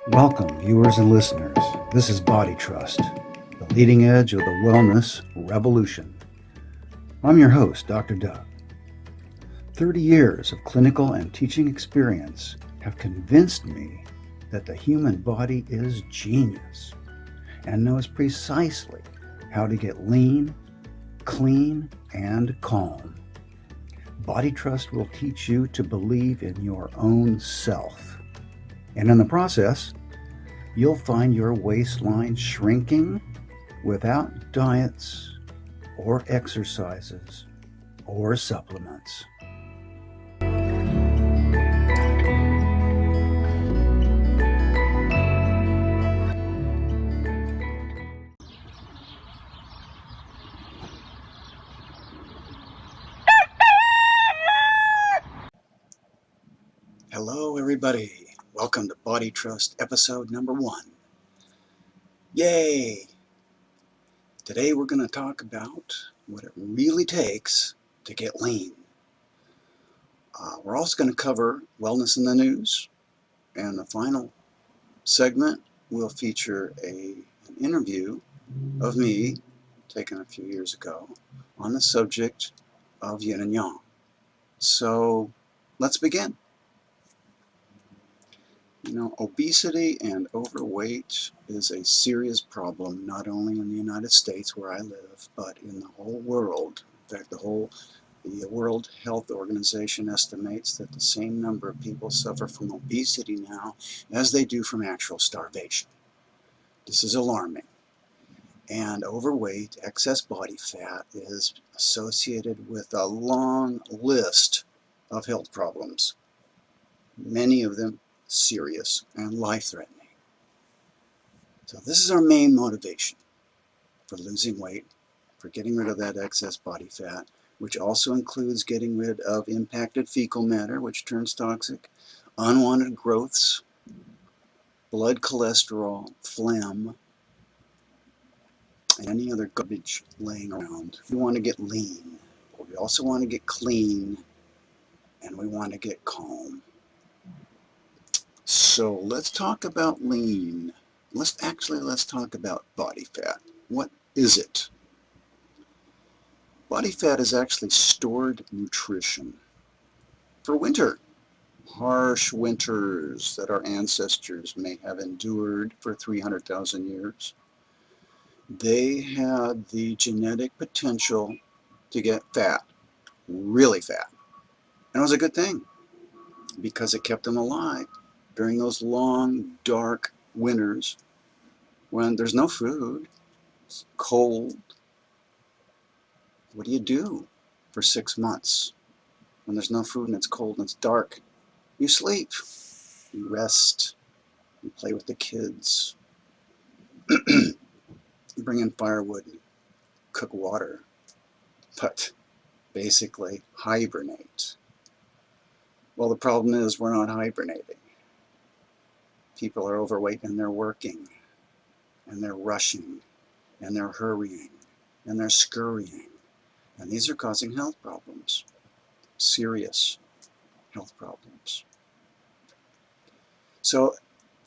Welcome, viewers and listeners. This is BodyTrust, the leading edge of the wellness revolution. I'm your host, Dr. Doug. 30 years of clinical and teaching experience have convinced me that the human body is genius and knows precisely how to get lean, clean, and calm. BodyTrust will teach you to believe in your own self. And in the process, you'll find your waistline shrinking without diets or exercises or supplements. Hello, everybody. Welcome to Body Trust episode number 1. Yay! Today we're going to talk about what it really takes to get lean. We're also going to cover wellness in the news, and the final segment will feature an interview of me taken a few years ago on the subject of yin and yang. So let's begin. Obesity and overweight is a serious problem, not only in the United States where I live, but in the whole world. In fact, the World Health Organization estimates that the same number of people suffer from obesity now as they do from actual starvation. This is alarming. And overweight, excess body fat, is associated with a long list of health problems, many of them serious and life-threatening. So this is our main motivation for losing weight, for getting rid of that excess body fat, which also includes getting rid of impacted fecal matter, which turns toxic, unwanted growths, blood cholesterol, phlegm, and any other garbage laying around. We want to get lean, but we also want to get clean, and we want to get calm. So let's talk about lean. Let's talk about body fat. What is it? Body fat is actually stored nutrition for winter. Harsh winters that our ancestors may have endured for 300,000 years. They had the genetic potential to get fat, really fat. And it was a good thing because it kept them alive during those long, dark winters when there's no food, it's cold. What do you do for 6 months when there's no food and it's cold and it's dark? You sleep, you rest, you play with the kids, you bring in firewood, and cook water, but basically hibernate. Well, the problem is we're not hibernating. People are overweight and they're working, and they're rushing, and they're hurrying, and they're scurrying. And these are causing health problems, serious health problems. So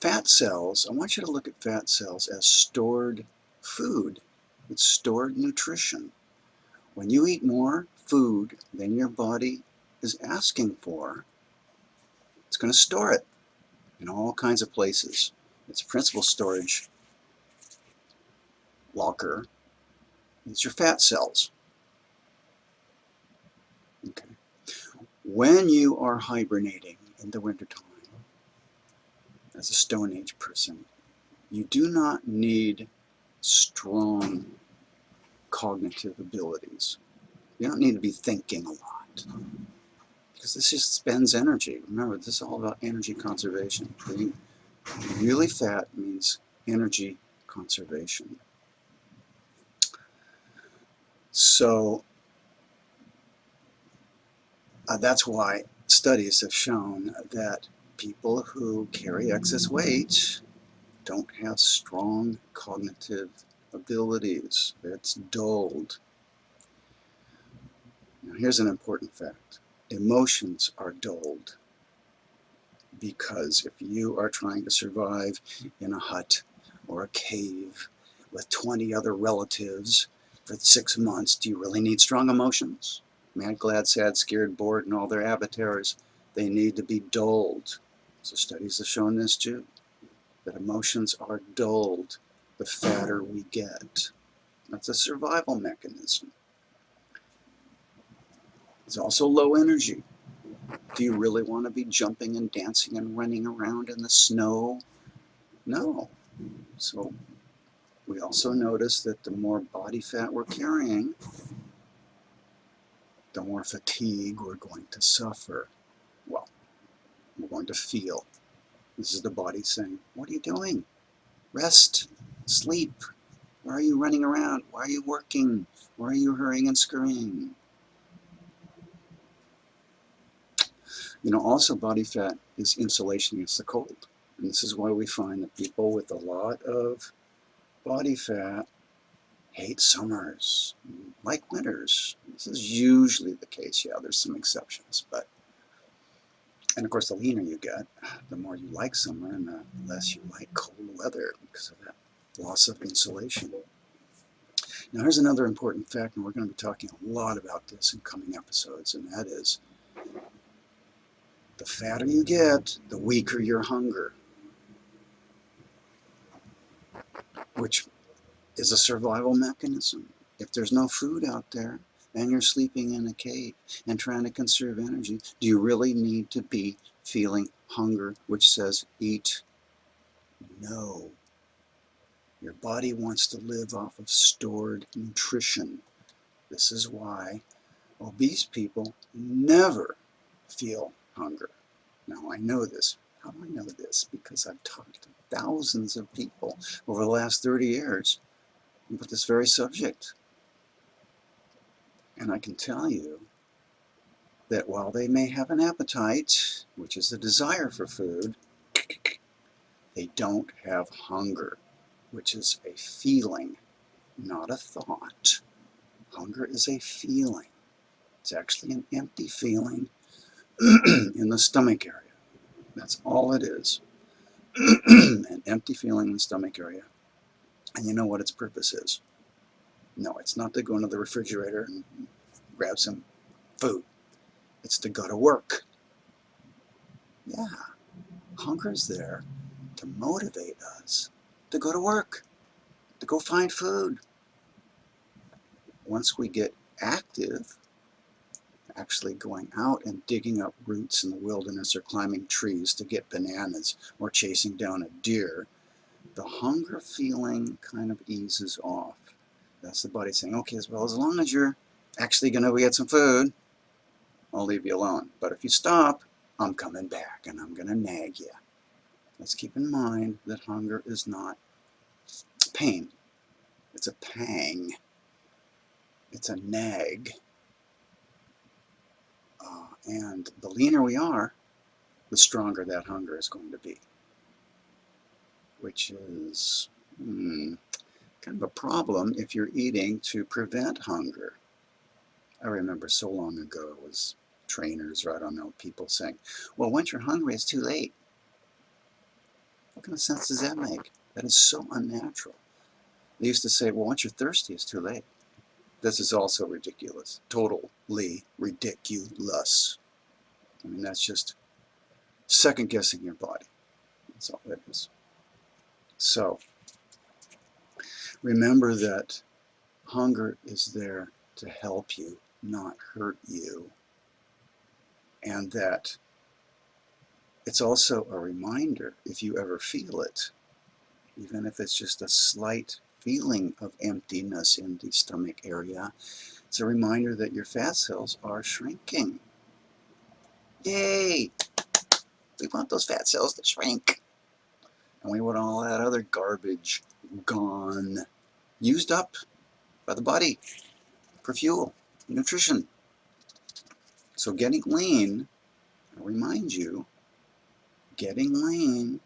fat cells, I want you to look at fat cells as stored food. It's stored nutrition. When you eat more food than your body is asking for, it's going to store it in all kinds of places. Its principal storage locker is your fat cells. Okay. When you are hibernating in the wintertime, as a Stone Age person, you do not need strong cognitive abilities. You don't need to be thinking a lot because this just spends energy. Remember, this is all about energy conservation. Being really fat means energy conservation. So that's why studies have shown that people who carry excess weight don't have strong cognitive abilities. It's dulled. Now, here's an important fact. Emotions are dulled. Because if you are trying to survive in a hut or a cave with 20 other relatives for 6 months, do you really need strong emotions? Mad, glad, sad, scared, bored, and all their avatars, they need to be dulled. So studies have shown this too, that emotions are dulled the fatter we get. That's a survival mechanism. It's also low energy. Do you really want to be jumping and dancing and running around in the snow? No. So we also notice that the more body fat we're carrying, the more fatigue we're going to suffer. Well, we're going to feel. This is the body saying, what are you doing? Rest, sleep. Why are you running around? Why are you working? Why are you hurrying and scurrying? You know, also body fat is insulation against the cold. And this is why we find that people with a lot of body fat hate summers, like winters. This is usually the case. Yeah, there's some exceptions, but and of course the leaner you get, the more you like summer and the less you like cold weather because of that loss of insulation. Now here's another important fact, and we're going to be talking a lot about this in coming episodes, and that is the fatter you get, the weaker your hunger, which is a survival mechanism. If there's no food out there and you're sleeping in a cave and trying to conserve energy, do you really need to be feeling hunger, which says eat? No. Your body wants to live off of stored nutrition. This is why obese people never feel hunger. Now I know this. How do I know this? Because I've talked to thousands of people over the last 30 years about this very subject. And I can tell you that while they may have an appetite, which is a desire for food, they don't have hunger, which is a feeling, not a thought. Hunger is a feeling. It's actually an empty feeling in the stomach area. That's all it is. An empty feeling in the stomach area. And you know what its purpose is? No, it's not to go into the refrigerator and grab some food. It's to go to work. Yeah, hunger's there to motivate us to go to work, to go find food. Once we get active, actually going out and digging up roots in the wilderness or climbing trees to get bananas or chasing down a deer, the hunger feeling kind of eases off. That's the body saying, okay, well, as long as you're actually going to get some food, I'll leave you alone. But if you stop, I'm coming back and I'm going to nag you. Let's keep in mind that hunger is not pain. It's a pang. It's a nag. And the leaner we are, the stronger that hunger is going to be. Which is kind of a problem if you're eating to prevent hunger. I remember so long ago it was trainers, or I don't know, people saying, well, once you're hungry, it's too late. What kind of sense does that make? That is so unnatural. They used to say, well, once you're thirsty, it's too late. This is also ridiculous. Totally ridiculous. I mean, that's just second-guessing your body. That's all that is. So, remember that hunger is there to help you, not hurt you. And that it's also a reminder, if you ever feel it, even if it's just a slight feeling of emptiness in the stomach area, it's a reminder that your fat cells are shrinking. Yay! We want those fat cells to shrink. And we want all that other garbage gone, used up by the body for fuel, nutrition. So getting lean, I remind you, getting lean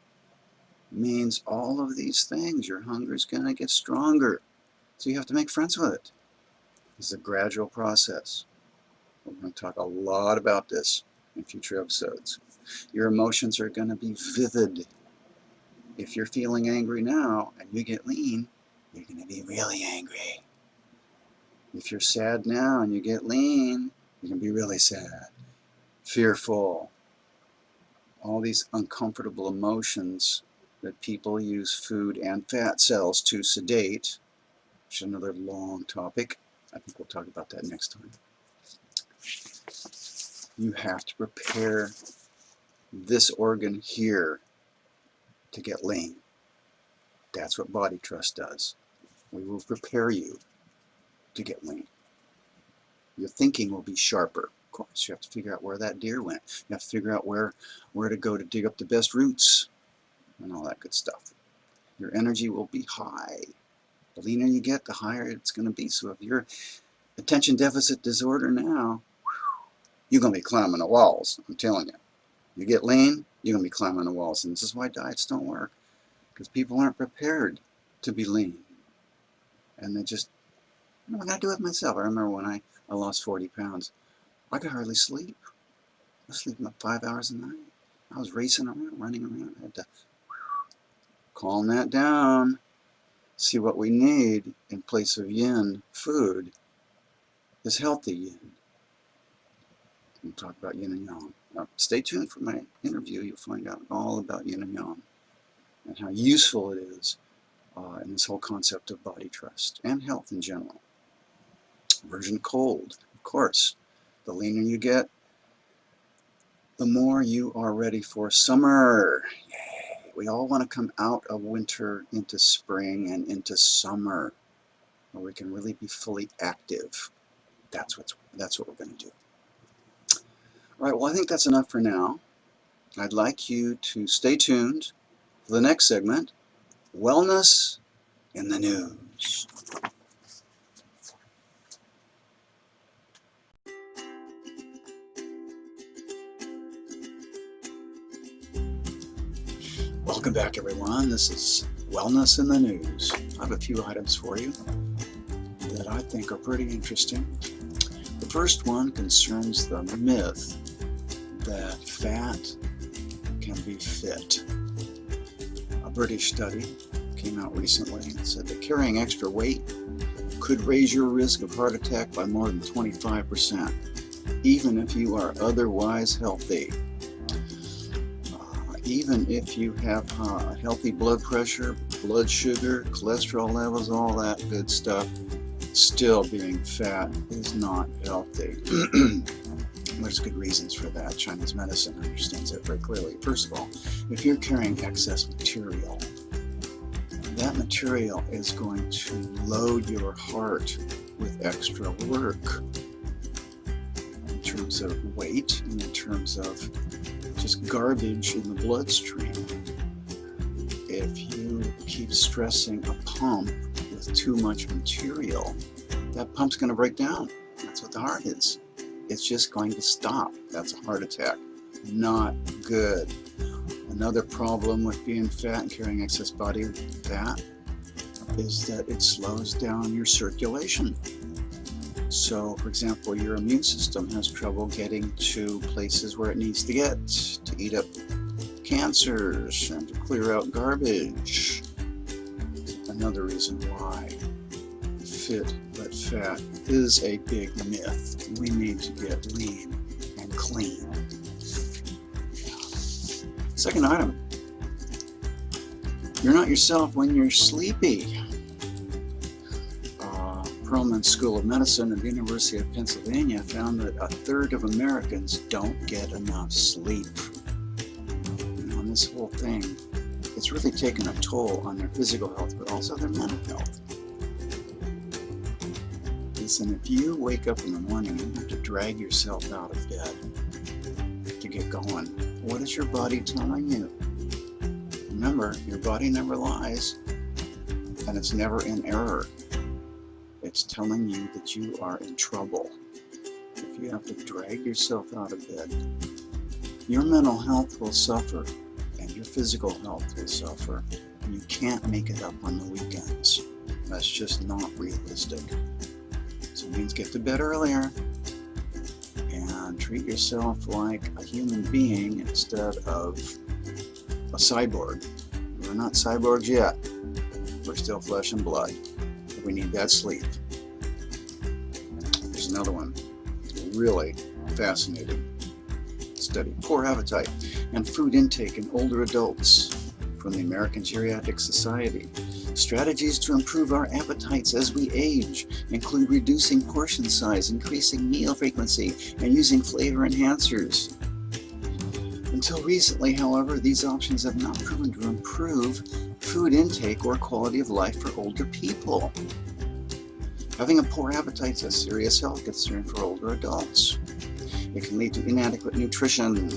means all of these things. Your hunger is going to get stronger. So you have to make friends with it. It's a gradual process. We're going to talk a lot about this in future episodes. Your emotions are going to be vivid. If you're feeling angry now and you get lean, you're going to be really angry. If you're sad now and you get lean, you're going to be really sad, fearful. All these uncomfortable emotions that people use food and fat cells to sedate, which is another long topic. I think we'll talk about that next time. You have to prepare this organ here to get lean. That's what BodyTrust does. We will prepare you to get lean. Your thinking will be sharper. Of course, you have to figure out where that deer went. You have to figure out where to go to dig up the best roots and all that good stuff. Your energy will be high. The leaner you get, the higher it's going to be. So if you're attention deficit disorder now, you're going to be climbing the walls, I'm telling you. You get lean, you're going to be climbing the walls. And this is why diets don't work. Because people aren't prepared to be lean. And they just, I got to do it myself. I remember when I lost 40 pounds. I could hardly sleep. I was sleeping about 5 hours a night. I was racing around, running around. I had to calm that down. See, what we need in place of yin food is healthy yin. We'll talk about yin and yang. Now, stay tuned for my interview. You'll find out all about yin and yang and how useful it is in this whole concept of body trust and health in general. Aversion to cold, of course. The leaner you get, the more you are ready for summer. Yay! We all want to come out of winter into spring and into summer, where we can really be fully active. That's what we're going to do. All right, well, I think that's enough for now. I'd like you to stay tuned for the next segment, Wellness in the News. Welcome back, everyone. This is Wellness in the News. I have a few items for you that I think are pretty interesting. The first one concerns the myth that fat can be fit. A British study came out recently and said that carrying extra weight could raise your risk of heart attack by more than 25%, even if you are otherwise healthy. Even if you have healthy blood pressure, blood sugar, cholesterol levels, all that good stuff, still being fat is not healthy. There's good reasons for that. Chinese medicine understands that very clearly. First of all, if you're carrying excess material, that material is going to load your heart with extra work in terms of weight and in terms of just garbage in the bloodstream. If you keep stressing a pump with too much material, that pump's going to break down. That's what the heart is. It's just going to stop. That's a heart attack. Not good. Another problem with being fat and carrying excess body fat is that it slows down your circulation. So, for example, your immune system has trouble getting to places where it needs to get, to eat up cancers and to clear out garbage. Another reason why fit but fat is a big myth. We need to get lean and clean. Second item. You're not yourself when you're sleepy. Perelman School of Medicine at the University of Pennsylvania found that 1/3 of Americans don't get enough sleep. And this whole thing, it's really taken a toll on their physical health, but also their mental health. Listen, if you wake up in the morning and you have to drag yourself out of bed to get going, what is your body telling you? Remember, your body never lies, and it's never in error. It's telling you that you are in trouble. If you have to drag yourself out of bed, your mental health will suffer and your physical health will suffer. And you can't make it up on the weekends. That's just not realistic. So it means get to bed earlier and on. Treat yourself like a human being instead of a cyborg. We're not cyborgs yet. We're still flesh and blood. We need that sleep. There's another one. Really fascinating study. Poor appetite and food intake in older adults from the American Geriatric Society. Strategies to improve our appetites as we age include reducing portion size, increasing meal frequency, and using flavor enhancers. Until recently, however, these options have not proven to improve food intake or quality of life for older people. Having a poor appetite is a serious health concern for older adults. It can lead to inadequate nutrition,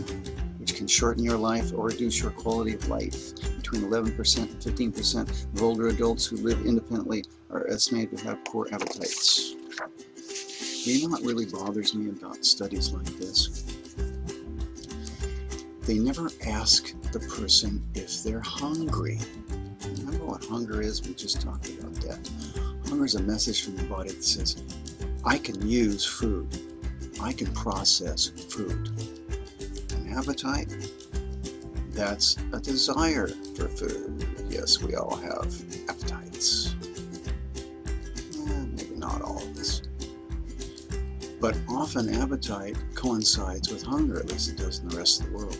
which can shorten your life or reduce your quality of life. Between 11% and 15% of older adults who live independently are estimated to have poor appetites. You know what really bothers me about studies like this? They never ask the person if they're hungry. Remember what hunger is? We just talked about that. Hunger is a message from the body that says, I can use food. I can process food. An appetite, that's a desire for food. Yes, we all have appetites. Maybe not all of us. But often appetite coincides with hunger, at least it does in the rest of the world.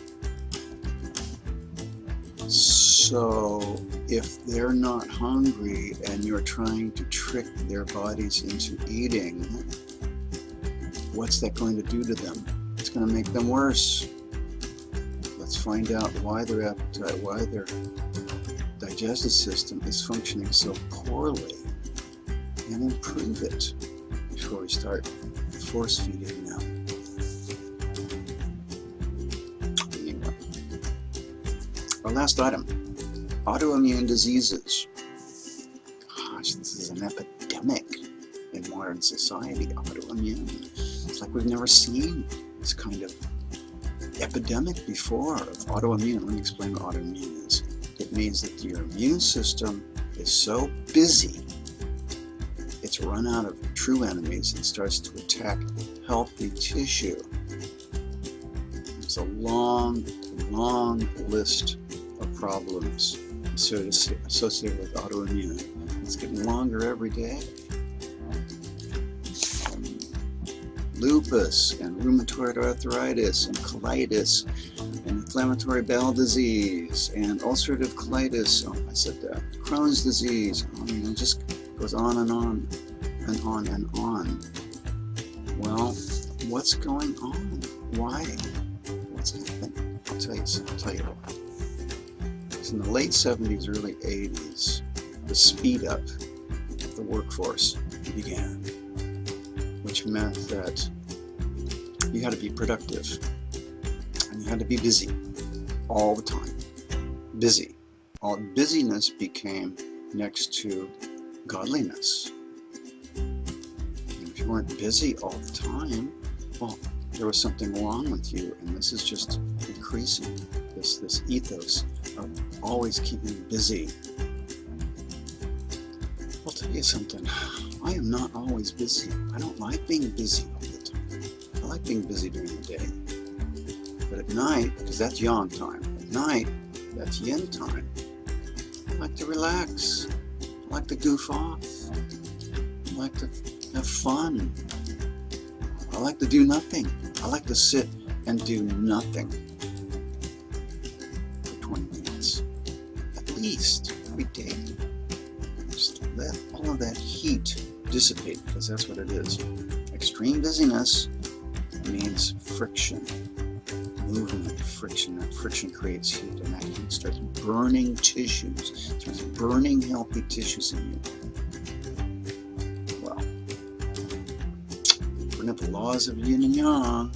So if they're not hungry and you're trying to trick their bodies into eating, what's that going to do to them? It's going to make them worse. Let's find out why their appetite, why their digestive system is functioning so poorly and improve it before we start force feeding them. Anyway. Our last item, autoimmune diseases. Gosh, this is an epidemic in modern society, autoimmune. It's like we've never seen this kind of epidemic before of autoimmune. Let me explain what autoimmune is. It means that your immune system is so busy, it's run out of true enemies and starts to attack healthy tissue. There's a long list of problems associated with autoimmune. It's getting longer every day. Lupus and rheumatoid arthritis and colitis and inflammatory bowel disease and ulcerative colitis. Oh, I said that. Crohn's disease. I mean, it just goes on and on and on and on. Well, what's going on? Why? What's happening? I'll tell you what. In the late 70s, early 80s, the speed up of the workforce began, which meant that you had to be productive and you had to be busy all the time. Busy. All busyness became next to godliness. And if you weren't busy all the time, well, there was something wrong with you, and this is just increasing this ethos of always keeping busy. I'll tell you something. I am not always busy. I don't like being busy all the time. I like being busy during the day. But at night, because that's yang time, at night, that's yin time, I like to relax. I like to goof off. I like to have fun. I like to do nothing. I like to sit and do nothing for 20 minutes, at least every day. Just let all of that heat dissipate, because that's what it is. Extreme busyness means friction, movement, friction. That friction creates heat, and that heat starts burning tissues, starts burning healthy tissues in you. Well, according to the laws of yin and yang,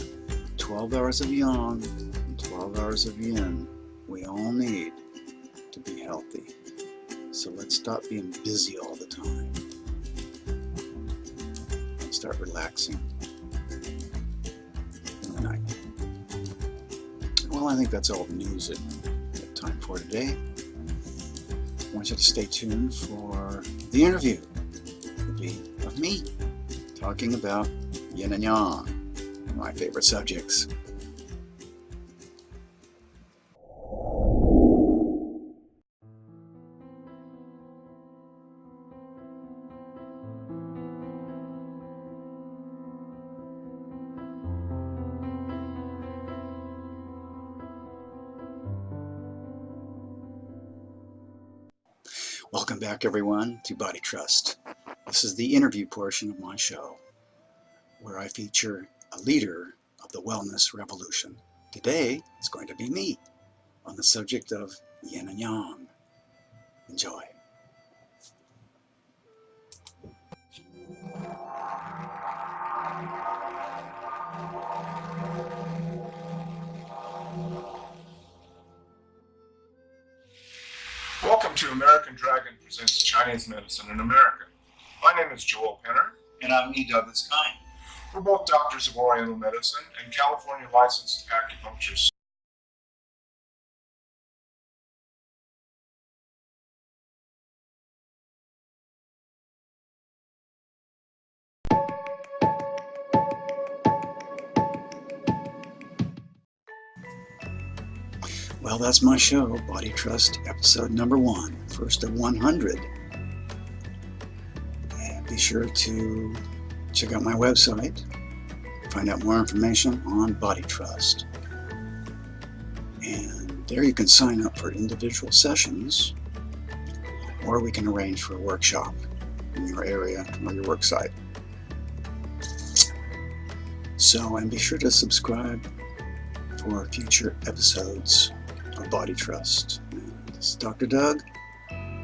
12 hours of yang and 12 hours of yin, we all need to be healthy. So let's stop being busy all the time and start relaxing in the night. Well, I think that's all the news that we have time for today. I want you to stay tuned for the interview. It'll be of me talking about yin and yang. my favorite subjects. Welcome back, everyone, to BodyTrust. This is the interview portion of my show, where I feature a leader of the wellness revolution. Today, it's going to be me on the subject of yin and yang. Enjoy. Welcome to American Dragon Presents Chinese Medicine in America. My name is Joel Penner. And I'm E. Douglas Kine. We're both doctors of Oriental medicine and California licensed acupuncturists. Well, that's my show, BodyTrust, episode number 1, first of 100. And be sure to check out my website, find out more information on BodyTrust. And there you can sign up for individual sessions, or we can arrange for a workshop in your area or your work site. So, and be sure to subscribe for future episodes of BodyTrust. This is Dr. Doug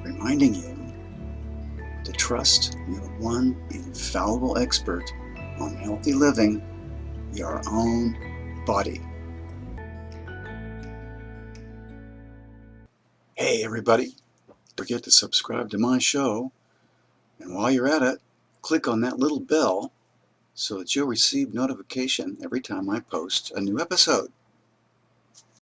reminding you to trust your one infallible expert on healthy living, your own body. Hey everybody, don't forget to subscribe to my show, and while you're at it, click on that little bell so that you'll receive notification every time I post a new episode.